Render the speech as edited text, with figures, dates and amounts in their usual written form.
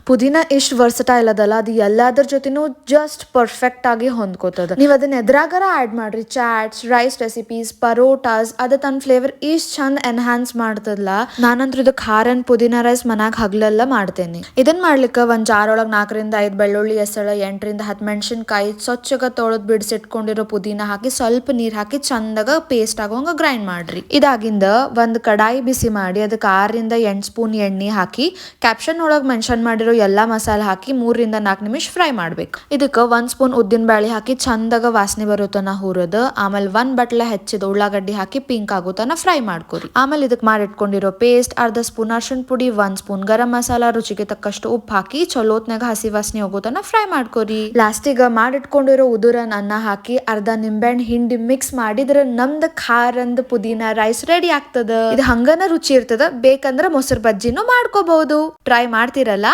ಪುದೀನ ಇಷ್ಟು ವರ್ಸಟೈಲ್ ಅದಲ್ಲ, ಅದು ಎಲ್ಲಾದ್ರ ಜೊತೆನೂ ಜಸ್ಟ್ ಪರ್ಫೆಕ್ಟ್ ಆಗಿ ಹೊಂದ್ಕೋತದ. ನೀವು ಅದನ್ನ ಎದ್ರಾಗಾರ ಆಡ್ ಮಾಡ್ರಿ, ಚಾಟ್ಸ್, ರೈಸ್ ರೆಸಿಪೀಸ್, ಪರೋಟಾಸ್, ಅದ ತನ್ನ ಫ್ಲೇವರ್ ಇಷ್ಟ ಚಂದ ಎನ್ಹಾನ್ಸ್ ಮಾಡ್ತದಲ್ಲ. ನಾನಂತ್ರ ಇದು ಖಾರ ಅಂಡ್ ಪುದೀನ ರೈಸ್ ಮನ್ಯಾಗ ಹಗ್ಲೆಲ್ಲ ಮಾಡ್ತೇನೆ. ಇದನ್ ಮಾಡ್ಲಿಕ್ಕೆ ಒಂದ್ ಜಾರ್ ಒಳಗ್ 4-5 ಬೆಳ್ಳುಳ್ಳಿ ಎಸಳ, 8-10 ಮೆಣಸಿನ್ಕಾಯಿ ಸ್ವಚ್ಛಗ ತೊಳೆದ್ ಬಿಡಿಸಿಟ್ಕೊಂಡಿರೋ ಪುದೀನ ಹಾಕಿ ಸ್ವಲ್ಪ ನೀರ್ ಹಾಕಿ ಚಂದಾಗ ಪೇಸ್ಟ್ ಆಗೋಂಗ ಗ್ರೈಂಡ್ ಮಾಡ್ರಿ. ಇದಾಗಿಂದ ಒಂದ್ ಕಡಾಯಿ ಬಿಸಿ ಮಾಡಿ ಅದಕ್ಕೆ 6-8 ಸ್ಪೂನ್ ಎಣ್ಣೆ ಹಾಕಿ ಕ್ಯಾಪ್ಷನ್ ಒಳಗ್ ಮೆನ್ಷನ್ ಮಾಡಿರೋ ಎಲ್ಲಾ ಮಸಾಲೆ ಹಾಕಿ 3-4 ನಿಮಿಷ ಫ್ರೈ ಮಾಡ್ಬೇಕು. ಇದಕ್ಕೆ 1 ಸ್ಪೂನ್ ಉದ್ದಿನ ಬೇಳೆ ಹಾಕಿ ಚಂದಾಗ ವಾಸನೆ ಬರೋತನ ಹುರದ, ಆಮೇಲೆ 1 ಬಟ್ಲೆ ಹೆಚ್ಚಿದ ಉಳ್ಳಾಗಡ್ಡಿ ಹಾಕಿ ಪಿಂಕ್ ಆಗೋತನ ಫ್ರೈ ಮಾಡ್ಕೊರಿ. ಆಮೇಲೆ ಇದಕ್ಕೆ ಮಾಡಿಟ್ಕೊಂಡಿರೋ ಪೇಸ್ಟ್, ಅರ್ಧ ಸ್ಪೂನ್ ಅರ್ಶಿಣ ಪುಡಿ, 1 ಸ್ಪೂನ್ ಗರಂ ಮಸಾಲ, ರುಚಿಗೆ ತಕ್ಕಷ್ಟು ಉಪ್ಪು ಹಾಕಿ ಚಲೋತ್ನಾಗ ಹಸಿ ವಾಸನೆ ಹೋಗೋತನ ಫ್ರೈ ಮಾಡ್ಕೊರಿ. ಲಾಸ್ಟಿಗ ಮಾಡಿಟ್ಕೊಂಡಿರೋ ಉದುರನ್ ಅನ್ನ ಹಾಕಿ ಅರ್ಧ ನಿಂಬೆಹಣ್ಣು ಹಿಂಡಿ ಮಿಕ್ಸ್ ಮಾಡಿದ್ರ ನಮ್ದು ಖಾರಂದ ಪುದೀನ ರೈಸ್ ರೆಡಿ ಆಗ್ತದ. ಇದು ಹಂಗನ ರುಚಿ ಇರ್ತದ. ಬೇಕಂದ್ರ ಮೊಸರು ಬಜ್ಜಿನೂ ಮಾಡ್ಕೋಬಹುದು. ಟ್ರೈ ಮಾಡ್ತಿರಲ್ಲ.